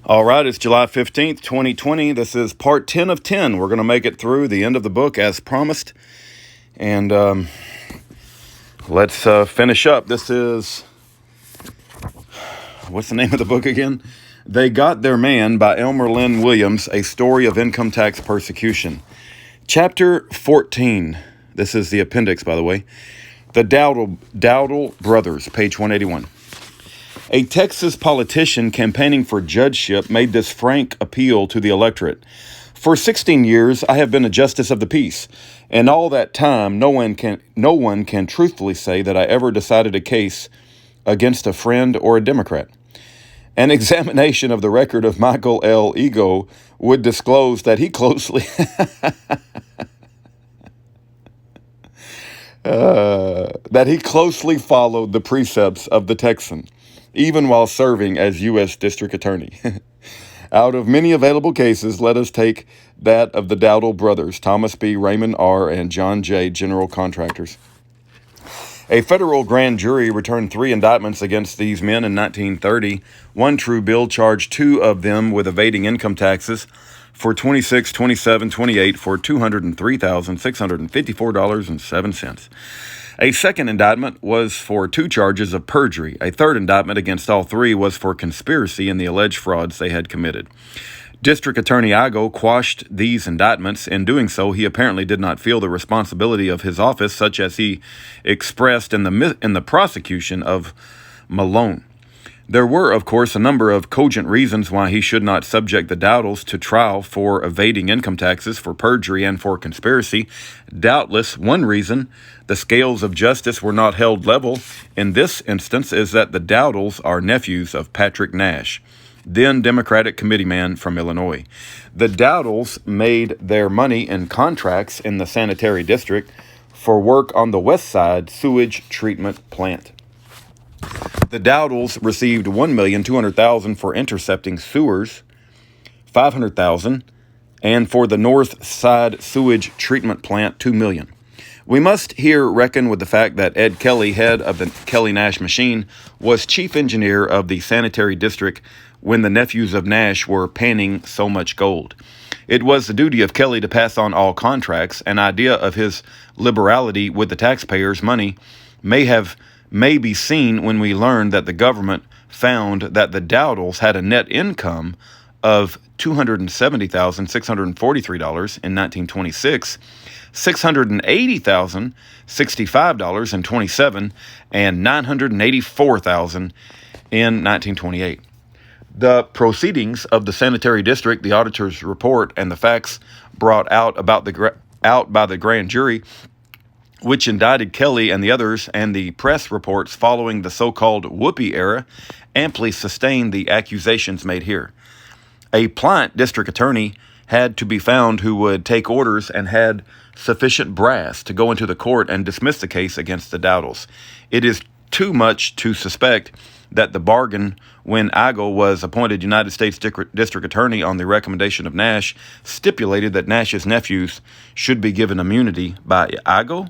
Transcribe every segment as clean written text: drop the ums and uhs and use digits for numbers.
All right, it's July 15th, 2020. This is part 10 of 10. We're going to make it through the end of the book as promised. And let's finish up. This is, what's the name of the book again? They Got Their Man by Elmer Lynn Williams, A Story of Income Tax Persecution. Chapter 14. This is the appendix, by the way. The Dowdle Brothers, page 181. A Texas politician campaigning for judgeship made this frank appeal to the electorate. For 16 years, I have been a justice of the peace. And all that time, no one can truthfully say that I ever decided a case against a friend or a Democrat. An examination of the record of Michael L. Ego would disclose that he closely followed the precepts of the Texan, even while serving as U.S. District Attorney. Out of many available cases, let us take that of the Dowdle brothers, Thomas B., Raymond R., and John J., general contractors. A federal grand jury returned 3 indictments against these men in 1930. One true bill charged 2 of them with evading income taxes for $26, $27, $28 for $203,654.07. A second indictment was for 2 charges of perjury. A third indictment against all 3 was for conspiracy in the alleged frauds they had committed. District Attorney Igo quashed these indictments. In doing so, he apparently did not feel the responsibility of his office, such as he expressed in the prosecution of Malone. There were, of course, a number of cogent reasons why he should not subject the Dowdles to trial for evading income taxes, for perjury, and for conspiracy. Doubtless, one reason the scales of justice were not held level in this instance is that the Dowdles are nephews of Patrick Nash, then Democratic committeeman from Illinois. The Dowdles made their money in contracts in the sanitary district for work on the West Side sewage treatment plant. The Dowdles received $1,200,000 for intercepting sewers, $500,000, and for the North Side sewage treatment plant, $2 million. We must here reckon with the fact that Ed Kelly, head of the Kelly Nash machine, was chief engineer of the sanitary district when the nephews of Nash were panning so much gold. It was the duty of Kelly to pass on all contracts. An idea of his liberality with the taxpayers' money may be seen when we learn that the government found that the Dowdles had a net income of $270,643 in 1926, $680,065 in 27, and $984,000 in 1928. The proceedings of the sanitary district, the auditor's report, and the facts brought out by the grand jury, which indicted Kelly and the others, and the press reports following the so-called Whoopi era, amply sustained the accusations made here. A pliant district attorney had to be found who would take orders and had sufficient brass to go into the court and dismiss the case against the Dowdles. It is too much to suspect that the bargain, when Igo was appointed United States District Attorney on the recommendation of Nash, stipulated that Nash's nephews should be given immunity by Igo.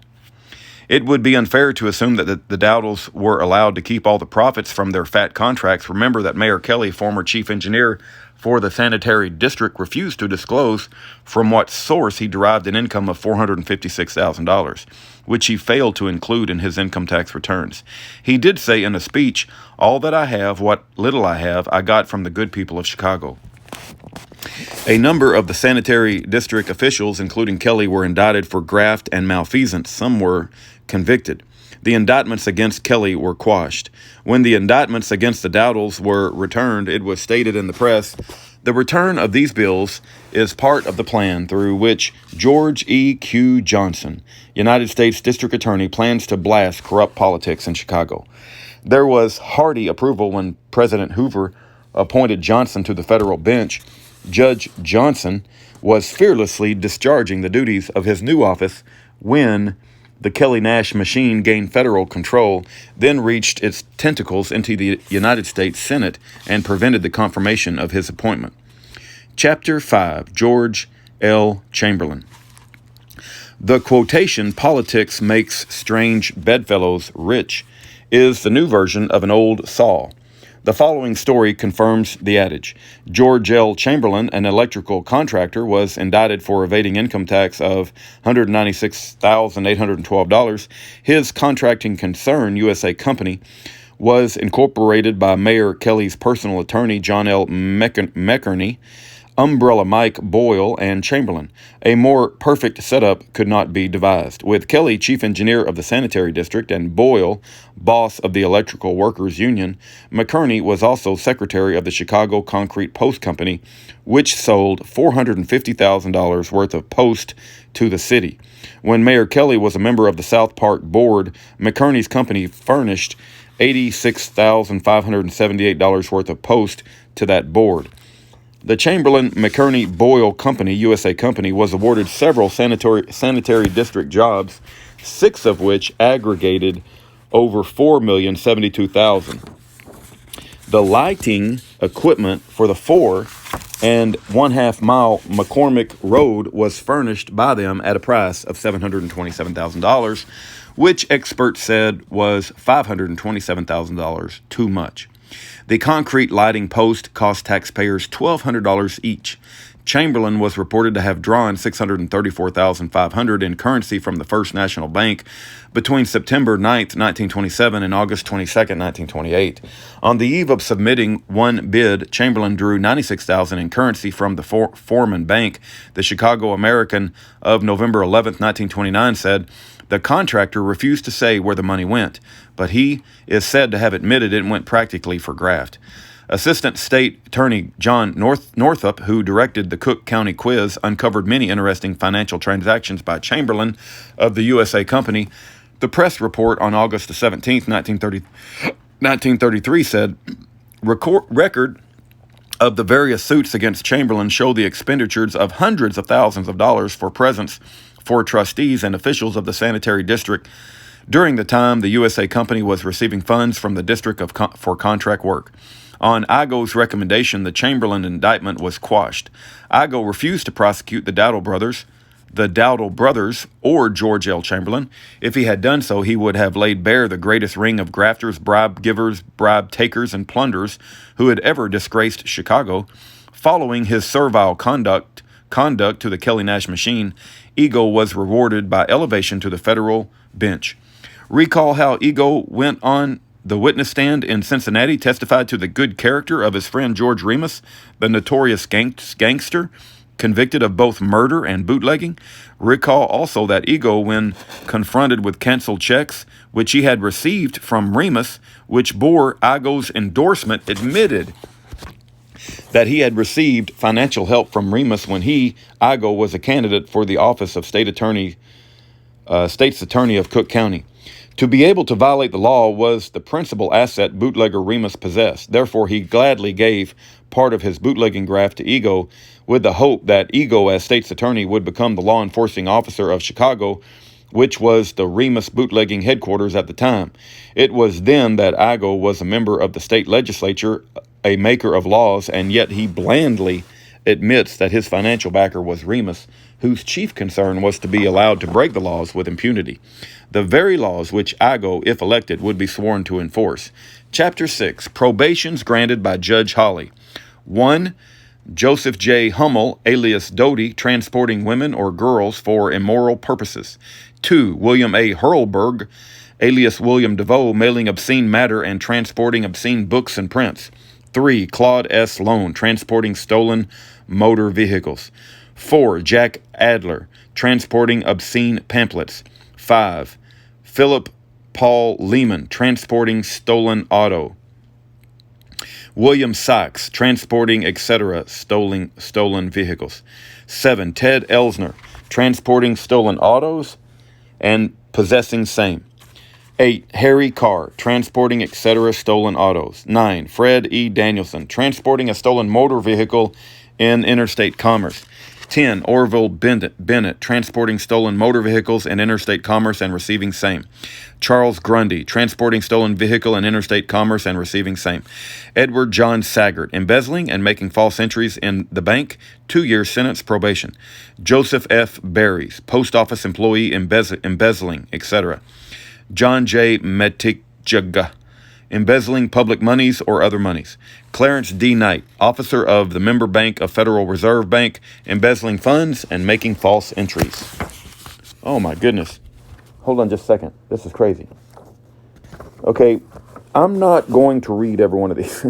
It would be unfair to assume that the Dowdles were allowed to keep all the profits from their fat contracts. Remember that Mayor Kelly, former chief engineer for the sanitary district, refused to disclose from what source he derived an income of $456,000, which he failed to include in his income tax returns. He did say in a speech, "All that I have, what little I have, I got from the good people of Chicago." A number of the sanitary district officials, including Kelly, were indicted for graft and malfeasance. Some were convicted. The indictments against Kelly were quashed. When the indictments against the Dowdles were returned, it was stated in the press, "The return of these bills is part of the plan through which George E. Q. Johnson, United States District Attorney, plans to blast corrupt politics in Chicago." There was hearty approval when President Hoover appointed Johnson to the federal bench. Judge Johnson was fearlessly discharging the duties of his new office when the Kelly Nash machine gained federal control, then reached its tentacles into the United States Senate and prevented the confirmation of his appointment. Chapter 5, George L. Chamberlain. The quotation, "Politics makes strange bedfellows rich," is the new version of an old saw. The following story confirms the adage. George L. Chamberlain, an electrical contractor, was indicted for evading income tax of $196,812. His contracting concern, USA Company, was incorporated by Mayor Kelly's personal attorney, John L. McCurney, Umbrella Mike Boyle, and Chamberlain. A more perfect setup could not be devised. With Kelly, chief engineer of the sanitary district, and Boyle, boss of the Electrical Workers Union, McCurney was also secretary of the Chicago Concrete Post Company, which sold $450,000 worth of post to the city. When Mayor Kelly was a member of the South Park Board, McCurney's company furnished $86,578 worth of post to that board. The Chamberlain McCurney Boyle Company, USA Company, was awarded several sanitary district jobs, 6 of which aggregated over $4,072,000. The lighting equipment for the 4 and 1/2 mile McCormick Road was furnished by them at a price of $727,000, which experts said was $527,000 too much. The concrete lighting post cost taxpayers $1,200 each. Chamberlain was reported to have drawn $634,500 in currency from the First National Bank between September 9th, 1927 and August 22nd, 1928. On the eve of submitting one bid, Chamberlain drew $96,000 in currency from the Foreman Bank. The Chicago American of November 11th, 1929 said, "The contractor refused to say where the money went, but he is said to have admitted it went practically for graft." Assistant State Attorney John Northup, who directed the Cook County quiz, uncovered many interesting financial transactions by Chamberlain of the USA Company. The press report on August 17th, 1933 said, record of the various suits against Chamberlain show the expenditures of hundreds of thousands of dollars for presents for trustees and officials of the sanitary district during the time the USA Company was receiving funds from the district for contract work. On Igoe's recommendation, the Chamberlain indictment was quashed. Igoe refused to prosecute the Dowdle brothers, or George L. Chamberlain. If he had done so, he would have laid bare the greatest ring of grafters, bribe givers, bribe takers, and plunderers who had ever disgraced Chicago. Following his servile conduct to the Kelly Nash machine, Igoe was rewarded by elevation to the federal bench. Recall how Igoe went on the witness stand in Cincinnati, testified to the good character of his friend George Remus, the notorious gangster, convicted of both murder and bootlegging. Recall also that Igoe, when confronted with canceled checks, which he had received from Remus, which bore Igoe's endorsement, admitted that he had received financial help from Remus when Igoe, was a candidate for the office of State's Attorney of Cook County. To be able to violate the law was the principal asset bootlegger Remus possessed. Therefore, he gladly gave part of his bootlegging graft to Igoe with the hope that Igoe, as state's attorney, would become the law enforcing officer of Chicago, which was the Remus bootlegging headquarters at the time. It was then that Igoe was a member of the state legislature, a maker of laws, and yet he blandly admits that his financial backer was Remus, whose chief concern was to be allowed to break the laws with impunity, the very laws which Igoe, if elected, would be sworn to enforce. Chapter 6, Probations Granted by Judge Hawley. 1. Joseph J. Hummel, alias Doty, transporting women or girls for immoral purposes. 2. William A. Hurlberg, alias William DeVoe, mailing obscene matter and transporting obscene books and prints. 3. Claude S. Lone, transporting stolen motor vehicles. 4. Jack Adler, transporting obscene pamphlets. 5. Philip Paul Lehman, transporting stolen auto. William Sykes, transporting, etc., stolen vehicles. 7. Ted Elsner, transporting stolen autos and possessing same. 8. Harry Carr, transporting, etc., stolen autos. 9. Fred E. Danielson, transporting a stolen motor vehicle in interstate commerce. 10. Orville Bennett, transporting stolen motor vehicles in interstate commerce and receiving same. Charles Grundy, transporting stolen vehicle in interstate commerce and receiving same. Edward John Saggart, embezzling and making false entries in the bank, 2 years sentence, probation. Joseph F. Berries, post office employee, embezzling, etc. John J. Metikjaga, embezzling public monies or other monies. Clarence D. Knight, officer of the member bank of Federal Reserve Bank, embezzling funds and making false entries. Oh my goodness. Hold on just a second. This is crazy. Okay, I'm not going to read every one of these.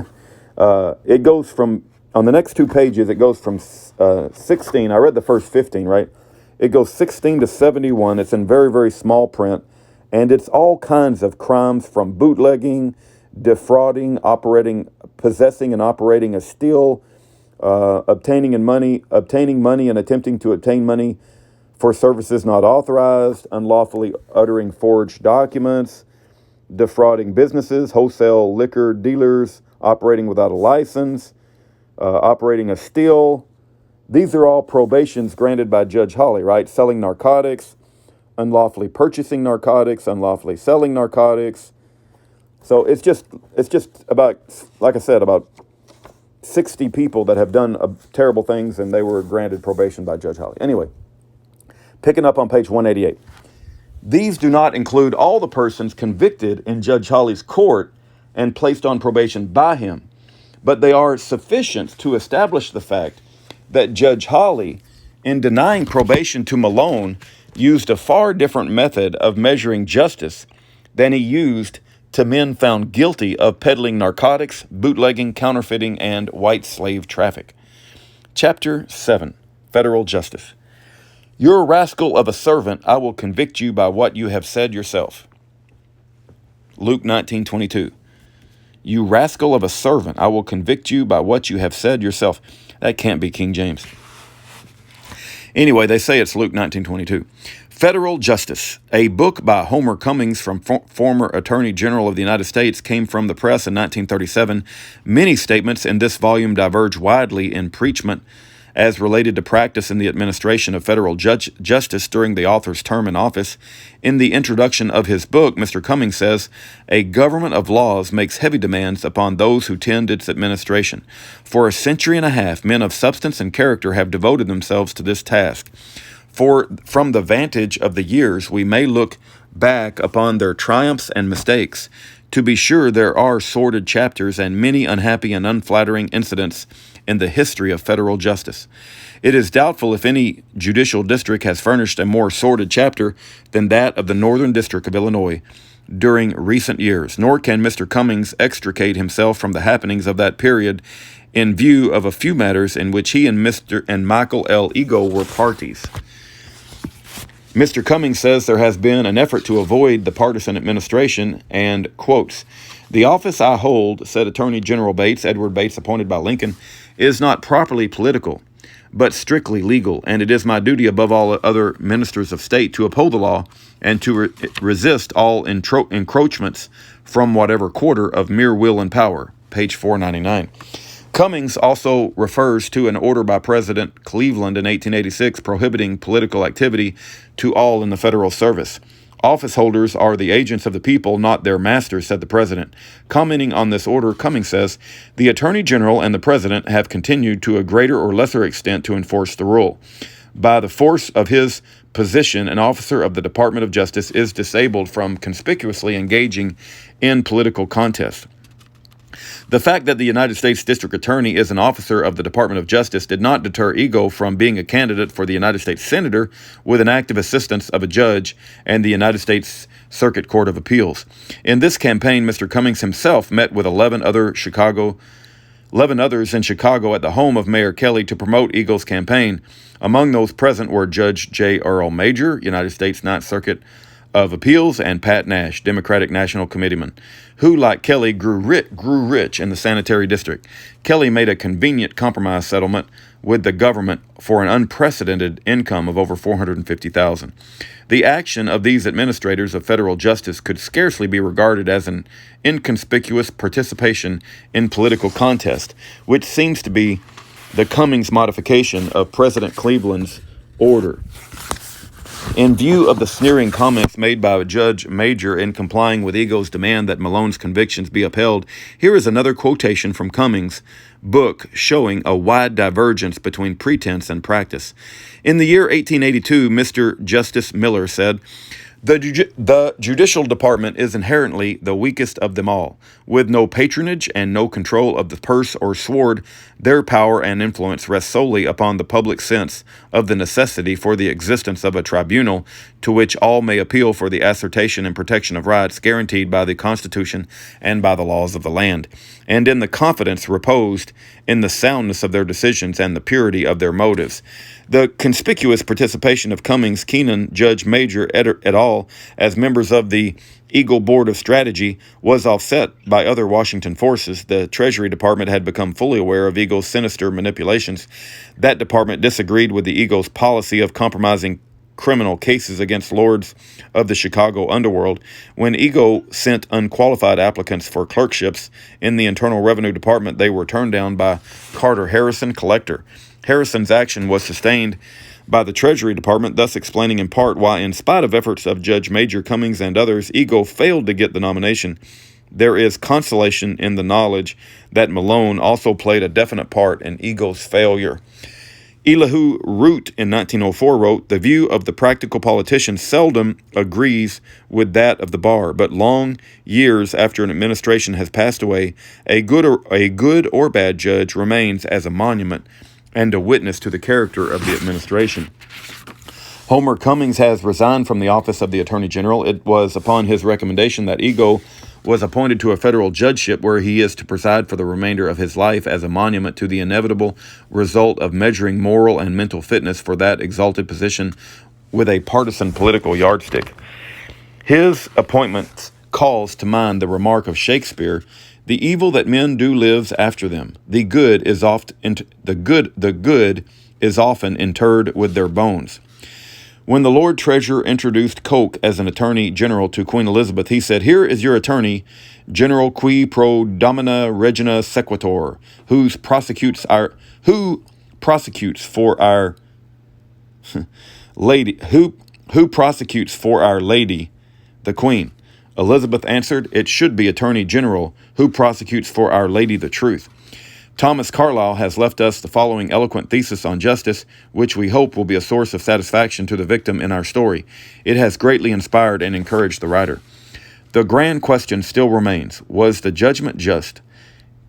It goes from, on the next 2 pages, it goes from 16. I read the first 15, right? It goes 16 to 71. It's in very, very small print. And it's all kinds of crimes from bootlegging, defrauding, possessing and operating a steal, obtaining money and attempting to obtain money for services not authorized, unlawfully uttering forged documents, defrauding businesses, wholesale liquor dealers, operating without a license, operating a steal. These are all probations granted by Judge Hawley, right? Selling narcotics, unlawfully purchasing narcotics, unlawfully selling narcotics. So it's just about, like I said, about 60 people that have done terrible things, and they were granted probation by Judge Hawley. Anyway, picking up on page 188. These do not include all the persons convicted in Judge Hawley's court and placed on probation by him, but they are sufficient to establish the fact that Judge Hawley, in denying probation to Malone, used a far different method of measuring justice than he used to men found guilty of peddling narcotics, bootlegging, counterfeiting, and white slave traffic. Chapter 7, Federal Justice. You're a rascal of a servant, I will convict you by what you have said yourself. Luke 19:22. You rascal of a servant, I will convict you by what you have said yourself. That can't be King James. Anyway, they say it's Luke 19:22. Federal Justice, a book by Homer Cummings, from former Attorney General of the United States, came from the press in 1937. Many statements in this volume diverge widely in preachment as related to practice in the administration of federal justice during the author's term in office. In the introduction of his book, Mr. Cummings says, a government of laws makes heavy demands upon those who tend its administration. For a century and a half, men of substance and character have devoted themselves to this task. From the vantage of the years, we may look back upon their triumphs and mistakes. To be sure, there are sordid chapters and many unhappy and unflattering incidents in the history of federal justice. It is doubtful if any judicial district has furnished a more sordid chapter than that of the Northern District of Illinois during recent years, nor can Mr. Cummings extricate himself from the happenings of that period in view of a few matters in which he and Michael L. Ego were parties. Mr. Cummings says there has been an effort to avoid the partisan administration and quotes, the office I hold, said Attorney General Bates, Edward Bates, appointed by Lincoln, is not properly political, but strictly legal, and it is my duty above all other ministers of state to uphold the law and to resist all encroachments from whatever quarter of mere will and power. Page 499. Cummings also refers to an order by President Cleveland in 1886 prohibiting political activity to all in the federal service. Office holders are the agents of the people, not their masters, said the president. Commenting on this order, Cummings says, the Attorney General and the President have continued to a greater or lesser extent to enforce the rule. By the force of his position, an officer of the Department of Justice is disabled from conspicuously engaging in political contest. The fact that the United States District Attorney is an officer of the Department of Justice did not deter Ego from being a candidate for the United States Senator with an active assistance of a judge and the United States Circuit Court of Appeals. In this campaign, Mr. Cummings himself met with 11 others in Chicago at the home of Mayor Kelly to promote Ego's campaign. Among those present were Judge J. Earl Major, United States Ninth Circuit of Appeals, and Pat Nash, Democratic National Committeeman, who, like Kelly, grew rich in the sanitary district. Kelly made a convenient compromise settlement with the government for an unprecedented income of over $450,000. The action of these administrators of federal justice could scarcely be regarded as an inconspicuous participation in political contest, which seems to be the Cummings modification of President Cleveland's order. In view of the sneering comments made by Judge Major in complying with Ego's demand that Malone's convictions be upheld, here is another quotation from Cummings' book showing a wide divergence between pretense and practice. In the year 1882, Mr. Justice Miller said, The judicial department is inherently the weakest of them all. With no patronage and no control of the purse or sword, their power and influence rest solely upon the public sense of the necessity for the existence of a tribunal to which all may appeal for the assertion and protection of rights guaranteed by the Constitution and by the laws of the land, and in the confidence reposed in the soundness of their decisions and the purity of their motives. The conspicuous participation of Cummings, Keenan, Judge Major, et al. As members of the Eagle Board of Strategy was offset by other Washington forces. The Treasury Department had become fully aware of Eagle's sinister manipulations. That department disagreed with the Eagle's policy of compromising criminal cases against lords of the Chicago underworld. When Eagle sent unqualified applicants for clerkships in the Internal Revenue Department, they were turned down by Carter Harrison, collector. Harrison's action was sustained by the Treasury Department, thus explaining in part why, in spite of efforts of Judge Major, Cummings, and others, Eagle failed to get the nomination. There is consolation in the knowledge that Malone also played a definite part in Eagle's failure. Elihu Root in 1904 wrote, "The view of the practical politician seldom agrees with that of the bar, but long years after an administration has passed away, a good or bad judge remains as a monument and a witness to the character of the administration." Homer Cummings has resigned from the office of the Attorney General. It was upon his recommendation that Eagle was appointed to a federal judgeship where he is to preside for the remainder of his life as a monument to the inevitable result of measuring moral and mental fitness for that exalted position with a partisan political yardstick. His appointment calls to mind the remark of Shakespeare, "The evil that men do lives after them. The good is often interred with their bones." When the Lord Treasurer introduced Coke as an Attorney General to Queen Elizabeth, he said, "Here is your Attorney General qui pro domina regina sequitur, who prosecutes for our lady, who prosecutes for our lady, the Queen." Elizabeth answered, "It should be Attorney General, who prosecutes for our lady, the truth." Thomas Carlyle has left us the following eloquent thesis on justice, which we hope will be a source of satisfaction to the victim in our story. It has greatly inspired and encouraged the writer. "The grand question still remains, was the judgment just?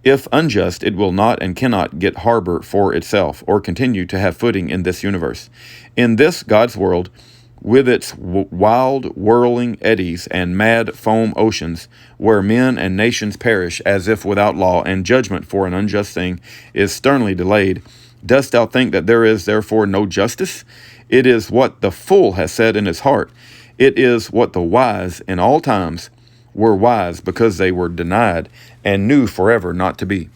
If unjust, it will not and cannot get harbor for itself, or continue to have footing in this universe. In this God's world, with its wild whirling eddies and mad foam oceans, where men and nations perish as if without law, and judgment for an unjust thing is sternly delayed, dost thou think that there is therefore no justice? It is what the fool has said in his heart. It is what the wise in all times were wise because they were denied and knew forever not to be.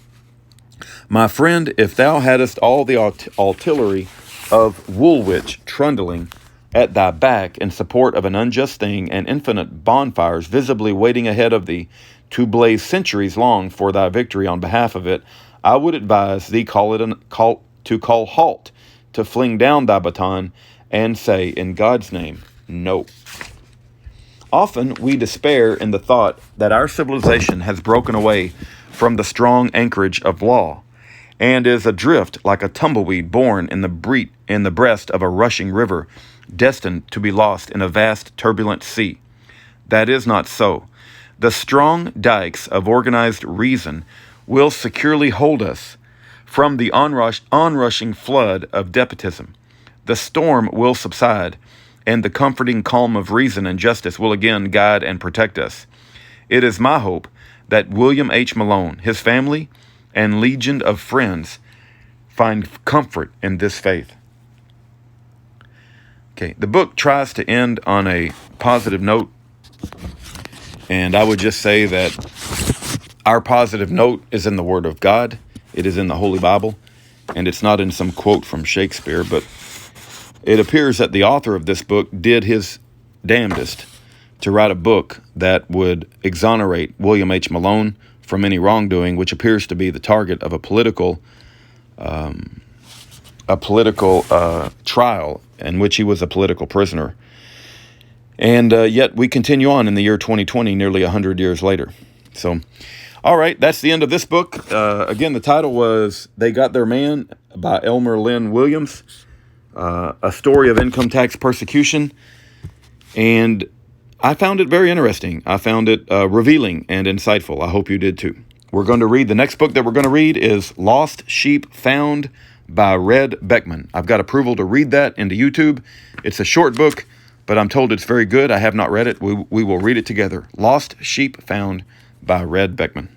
My friend, if thou hadst all the artillery of Woolwich trundling at thy back in support of an unjust thing, and infinite bonfires visibly waiting ahead of thee to blaze centuries long for thy victory on behalf of it, I would advise thee to call halt, to fling down thy baton, and say, in God's name, no. Often we despair in the thought that our civilization has broken away from the strong anchorage of law, and is adrift like a tumbleweed born in the breast of a rushing river, destined to be lost in a vast turbulent sea. That is not so. The strong dikes of organized reason will securely hold us from the onrushing flood of despotism. The storm will subside, and the comforting calm of reason and justice will again guide and protect us. It is my hope that William H. Malone, his family, and legion of friends find comfort in this faith. Okay, the book tries to end on a positive note, and I would just say that our positive note is in the Word of God. It is in the Holy Bible, and it's not in some quote from Shakespeare, but it appears that the author of this book did his damnedest to write a book that would exonerate William H. Malone from any wrongdoing, which appears to be the target of a political trial in which he was a political prisoner. And yet we continue on in the year 2020, nearly 100 years later. So, all right, that's the end of this book. Again, the title was They Got Their Man by Elmer Lynn Williams, a story of income tax persecution. And I found it very interesting. I found it revealing and insightful. I hope you did too. We're going to read, the next book that we're going to read is Lost Sheep Found by Red Beckman. I've got approval to read that into YouTube. It's a short book, but I'm told it's very good. I have not read it. We will read it together. Lost Sheep Found by Red Beckman.